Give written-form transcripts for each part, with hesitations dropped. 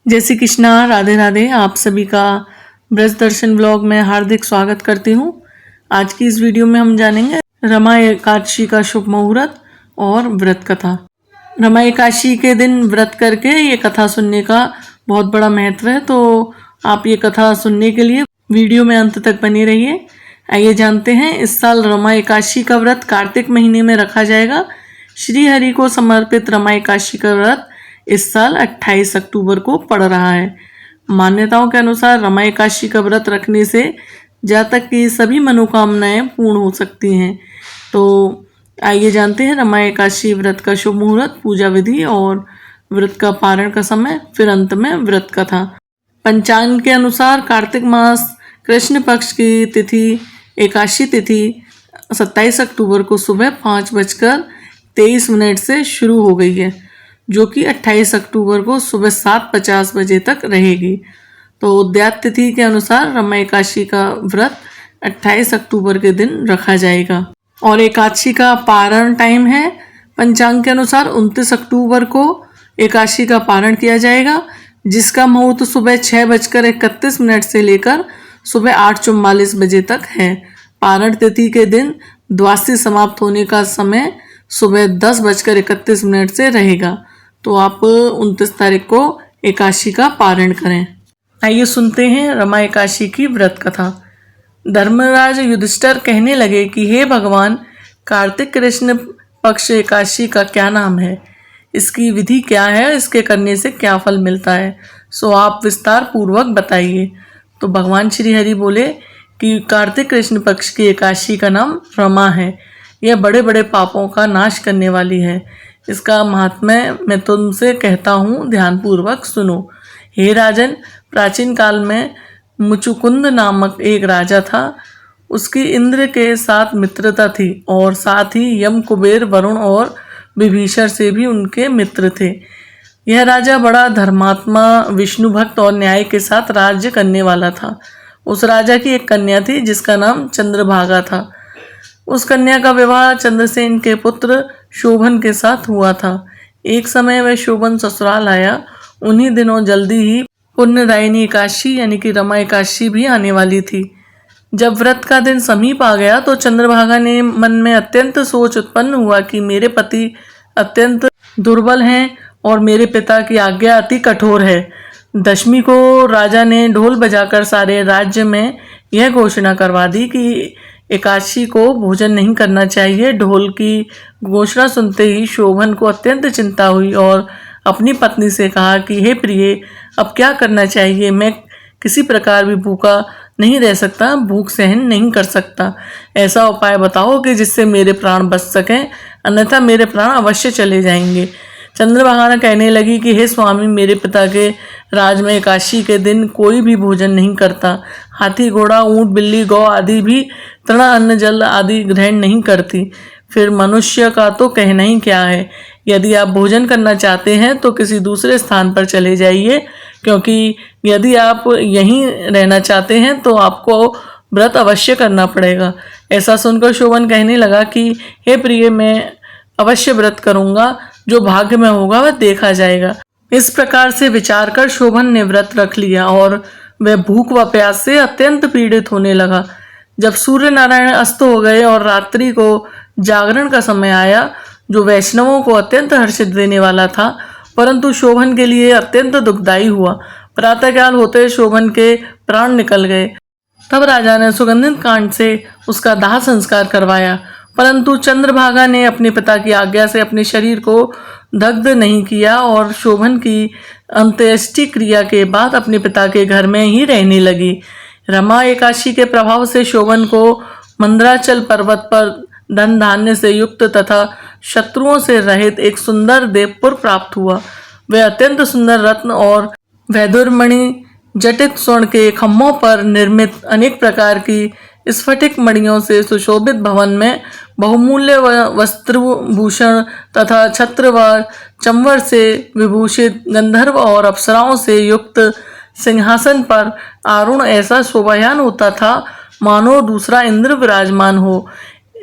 जय श्री कृष्णा, राधे राधे। आप सभी का ब्रज दर्शन ब्लॉग में हार्दिक स्वागत करती हूँ। आज की इस वीडियो में हम जानेंगे रमा एकादशी का शुभ मुहूर्त और व्रत कथा। रमा एकादशी के दिन व्रत करके ये कथा सुनने का बहुत बड़ा महत्व है, तो आप ये कथा सुनने के लिए वीडियो में अंत तक बने रहिए। आइए जानते हैं, इस साल रमा एकादशी का व्रत कार्तिक महीने में रखा जाएगा। श्री हरि को समर्पित रमा एकादशी का व्रत इस साल 28 अक्टूबर को पड़ रहा है। मान्यताओं के अनुसार रमा एकादशी का व्रत रखने से जातक की सभी मनोकामनाएं पूर्ण हो सकती हैं। तो आइए जानते हैं रमा एकादशी व्रत का शुभ मुहूर्त, पूजा विधि और व्रत का पारण का समय, फिर अंत में व्रत कथा। पंचांग के अनुसार कार्तिक मास कृष्ण पक्ष की तिथि एकादशी तिथि 27 अक्टूबर को सुबह 5:23 से शुरू हो गई है, जो कि 28 अक्टूबर को सुबह 7:50 बजे तक रहेगी। तो उद्यात तिथि के अनुसार रमा एकादशी का व्रत 28 अक्टूबर के दिन रखा जाएगा और एकादशी का पारण टाइम है पंचांग के अनुसार 29 अक्टूबर को एकादशी का पारण किया जाएगा, जिसका मुहूर्त सुबह 6:31 से लेकर सुबह 8:44 बजे तक है। पारण तिथि के दिन द्वादशी समाप्त होने का समय सुबह 10:31 से रहेगा। तो आप 29 तारीख को एकादशी का पारण करें। आइए सुनते हैं रमा एकादशी की व्रत कथा। धर्मराज युधिष्ठिर कहने लगे कि हे भगवान, कार्तिक कृष्ण पक्ष एकादशी का क्या नाम है, इसकी विधि क्या है, इसके करने से क्या फल मिलता है, सो आप विस्तार पूर्वक बताइए। तो भगवान श्री हरि बोले कि कार्तिक कृष्ण पक्ष की एकादशी का नाम रमा है। यह बड़े बड़े पापों का नाश करने वाली है। इसका महात्म्य मैं तुमसे कहता हूँ, ध्यानपूर्वक सुनो। हे राजन, प्राचीन काल में मुचुकुंद नामक एक राजा था। उसकी इंद्र के साथ मित्रता थी और साथ ही यम, कुबेर, वरुण और विभीषण से भी उनके मित्र थे। यह राजा बड़ा धर्मात्मा, विष्णु भक्त और न्याय के साथ राज्य करने वाला था। उस राजा की एक कन्या थी जिसका नाम चंद्रभागा था। उस कन्या का विवाह चंद्रसेन के पुत्र शोभन के साथ हुआ था। एक समय वह शोभन ससुराल आया। उन्हीं दिनों जल्दी ही पुण्यदायिनी एकादशी यानी कि रमा एकादशी भी आने वाली थी। जब व्रत का दिन समीप आ गया तो चंद्रभागा ने मन में अत्यंत सोच उत्पन्न हुआ कि मेरे पति अत्यंत दुर्बल हैं और मेरे पिता की आज्ञा अति कठोर है। दशमी को राजा ने ढोल बजाकर सारे राज्य में यह घोषणा करवा दी कि एकादशी को भोजन नहीं करना चाहिए। ढोल की घोषणा सुनते ही शोभन को अत्यंत चिंता हुई और अपनी पत्नी से कहा कि हे प्रिय, अब क्या करना चाहिए? मैं किसी प्रकार भी भूखा नहीं रह सकता, भूख सहन नहीं कर सकता। ऐसा उपाय बताओ कि जिससे मेरे प्राण बच सकें, अन्यथा मेरे प्राण अवश्य चले जाएंगे। चंद्रभागा कहने लगी कि हे स्वामी, मेरे पिता के राज में एकादशी के दिन कोई भी भोजन नहीं करता। हाथी, घोड़ा, ऊंट, बिल्ली, गौ आदि भी तृण, अन्न, जल आदि ग्रहण नहीं करती। फिर मनुष्य का तो कहना ही क्या है। यदि आप भोजन करना चाहते हैं तो किसी दूसरे स्थान पर चले जाइए, क्योंकि यदि आप यहीं रहना चाहते हैं तो आपको व्रत अवश्य करना पड़ेगा। ऐसा सुनकर शोभन कहने लगा कि हे प्रिय, मैं अवश्य व्रत करूंगा, जो भाग्य में होगा वह देखा जाएगा। इस प्रकार से विचार कर शोभन ने व्रत रख लिया और वह भूख व प्यास से अत्यंत पीड़ित होने लगा। जब सूर्य नारायण अस्त हो गए और रात्रि को जागरण का समय आया, जो वैष्णवों को अत्यंत हर्षित देने वाला था, परंतु शोभन के लिए अत्यंत दुखदायी हुआ। प्रातःकाल होते शोभन के प्राण निकल गए। तब राजा ने सुगंधित कांड से उसका दाह संस्कार करवाया, परंतु चंद्रभागा ने अपने पिता की आज्ञा से अपने शरीर को दग्ध नहीं किया और शोभन की अंत्येष्टि क्रिया के बाद अपने पिता के घर में ही रहने लगी। रमा एकादशी के प्रभाव से शोभन को मंदराचल पर्वत पर धन धान्य से युक्त तथा शत्रुओं से रहित एक सुंदर देवपुर प्राप्त हुआ। वह अत्यंत सुंदर रत्न और वैदुरमणि जटित स्वर्ण के खम्भों पर निर्मित अनेक प्रकार की स्फटिक मणियों से सुशोभित भवन में बहुमूल्य वस्त्रभूषण तथा छत्र व चंवर से विभूषित गंधर्व और अप्सराओं से युक्त सिंहासन पर आरूढ़ ऐसा शोभायान होता था, मानो दूसरा इंद्र विराजमान हो।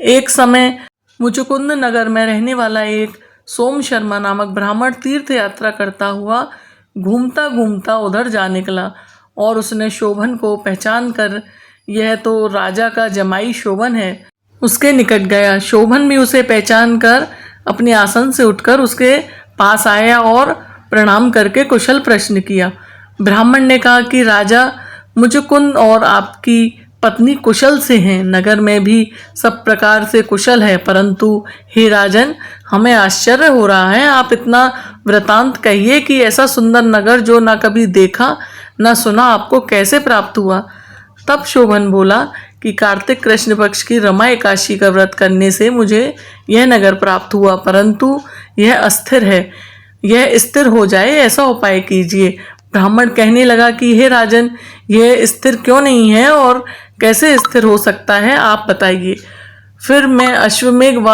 एक समय मुचुकुंद नगर में रहने वाला एक सोम शर्मा नामक ब्राह्मण तीर्थ यात्रा करता हुआ घूमता घूमता उधर जा निकला और उसने शोभन को पहचान कर यह तो राजा का जमाई शोभन है उसके निकट गया। शोभन भी उसे पहचान कर अपने आसन से उठकर उसके पास आया और प्रणाम करके कुशल प्रश्न किया। ब्राह्मण ने कहा कि राजा, मुचुकुंद और आपकी पत्नी कुशल से हैं, नगर में भी सब प्रकार से कुशल है, परंतु हे राजन, हमें आश्चर्य हो रहा है। आप इतना वृतांत कहिए कि ऐसा सुंदर नगर जो ना कभी देखा ना सुना आपको कैसे प्राप्त हुआ। तब शोभन बोला कि कार्तिक कृष्ण पक्ष की रमा एकादशी का व्रत करने से मुझे यह नगर प्राप्त हुआ, परंतु यह अस्थिर है, यह स्थिर हो जाए ऐसा उपाय कीजिए। ब्राह्मण कहने लगा कि हे राजन, यह स्थिर क्यों नहीं है और कैसे स्थिर हो सकता है, आप बताइए, फिर मैं अश्वमेघ व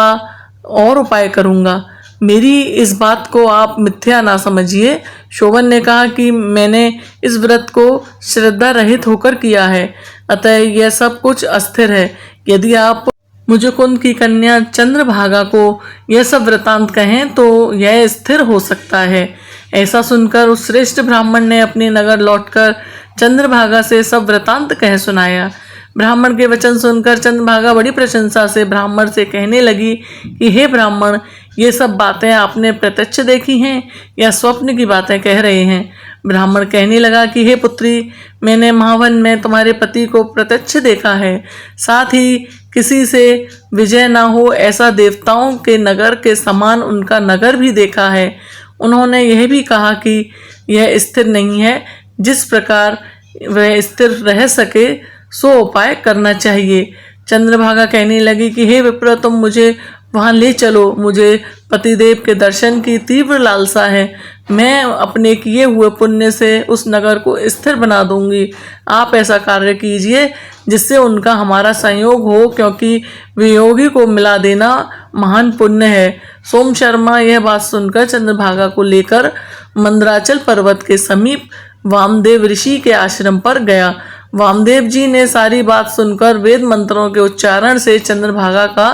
और उपाय करूँगा। मेरी इस बात को आप मिथ्या ना समझिए। शोभन ने कहा कि मैंने इस व्रत को श्रद्धा रहित होकर किया है, अतः यह सब कुछ अस्थिर है। यदि आप मुचुकुंद की कन्या चंद्रभागा को यह सब वृतांत कहें तो यह स्थिर हो सकता है। ऐसा सुनकर उस श्रेष्ठ ब्राह्मण ने अपने नगर लौटकर चंद्रभागा से सब वृतांत कह सुनाया। ब्राह्मण के वचन सुनकर चंद्रभागा बड़ी प्रशंसा से ब्राह्मण से कहने लगी कि हे ब्राह्मण, ये सब बातें आपने प्रत्यक्ष देखी हैं या स्वप्न की बातें कह रहे हैं। ब्राह्मण कहने लगा कि हे पुत्री, मैंने महावन में तुम्हारे पति को प्रत्यक्ष देखा है, साथ ही किसी से विजय ना हो ऐसा देवताओं के नगर के समान उनका नगर भी देखा है। उन्होंने यह भी कहा कि यह स्थिर नहीं है, जिस प्रकार वह स्थिर रह सके सो उपाय करना चाहिए। चंद्रभागा कहने लगी कि हे विप्र, तुम मुझे वहाँ ले चलो, मुझे पतिदेव के दर्शन की तीव्र लालसा है। मैं अपने किए हुए पुण्य से उस नगर को स्थिर बना दूंगी। आप ऐसा कार्य कीजिए जिससे उनका हमारा संयोग हो, क्योंकि वियोगी को मिला देना महान पुण्य है। सोम शर्मा यह बात सुनकर चंद्रभागा को लेकर मंदराचल पर्वत के समीप वामदेव ऋषि के आश्रम पर गया। वामदेव जी ने सारी बात सुनकर वेद मंत्रों के उच्चारण से चंद्रभागा का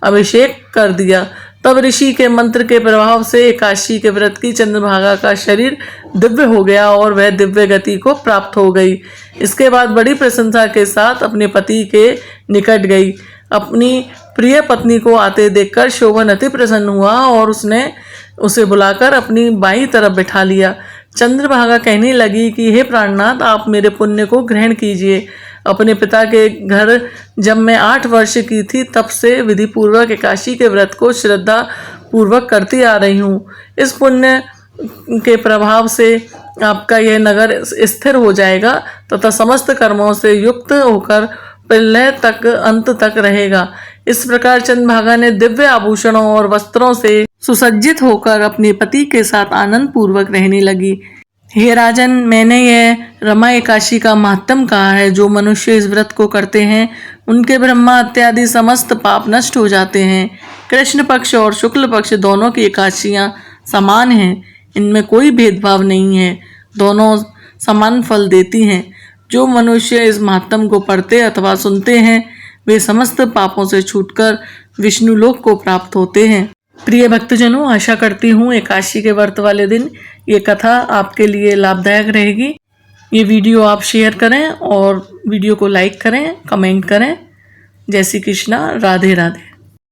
अभिषेक कर दिया। तब ऋषि के मंत्र के प्रभाव से एकादशी के व्रत की चंद्रभागा का शरीर दिव्य हो गया और वह दिव्य गति को प्राप्त हो गई। इसके बाद बड़ी प्रशंसा के साथ अपने पति के निकट गई। अपनी प्रिय पत्नी को आते देखकर शोभन अति प्रसन्न हुआ और उसने उसे बुलाकर अपनी बाईं तरफ बिठा लिया। चंद्रभागा कहने लगी कि हे प्राणनाथ, आप मेरे पुण्य को ग्रहण कीजिए। अपने पिता के घर जब मैं 8 वर्ष की थी तब से विधि पूर्वक एकादशी के व्रत को श्रद्धा पूर्वक करती आ रही हूँ। इस पुण्य के प्रभाव से आपका यह नगर स्थिर हो जाएगा तथा समस्त कर्मों से युक्त होकर प्रलय तक अंत तक रहेगा। इस प्रकार चंद्रभागा ने दिव्य आभूषणों और वस्त्रों से सुसज्जित होकर अपने पति के साथ आनंद पूर्वक रहने लगी। हे राजन, मैंने यह रमा एकादशी का महात्म कहा है। जो मनुष्य इस व्रत को करते हैं उनके ब्रह्मा इत्यादि समस्त पाप नष्ट हो जाते हैं। कृष्ण पक्ष और शुक्ल पक्ष दोनों की एकादशियाँ समान हैं, इनमें कोई भेदभाव नहीं है, दोनों समान फल देती हैं। जो मनुष्य इस महात्म को पढ़ते अथवा सुनते हैं वे समस्त पापों से छूटकर विष्णुलोक को प्राप्त होते हैं। प्रिय भक्तजनों, आशा करती हूँ एकादशी के व्रत वाले दिन ये कथा आपके लिए लाभदायक रहेगी। ये वीडियो आप शेयर करें और वीडियो को लाइक करें, कमेंट करें। जय श्री कृष्णा, राधे राधे।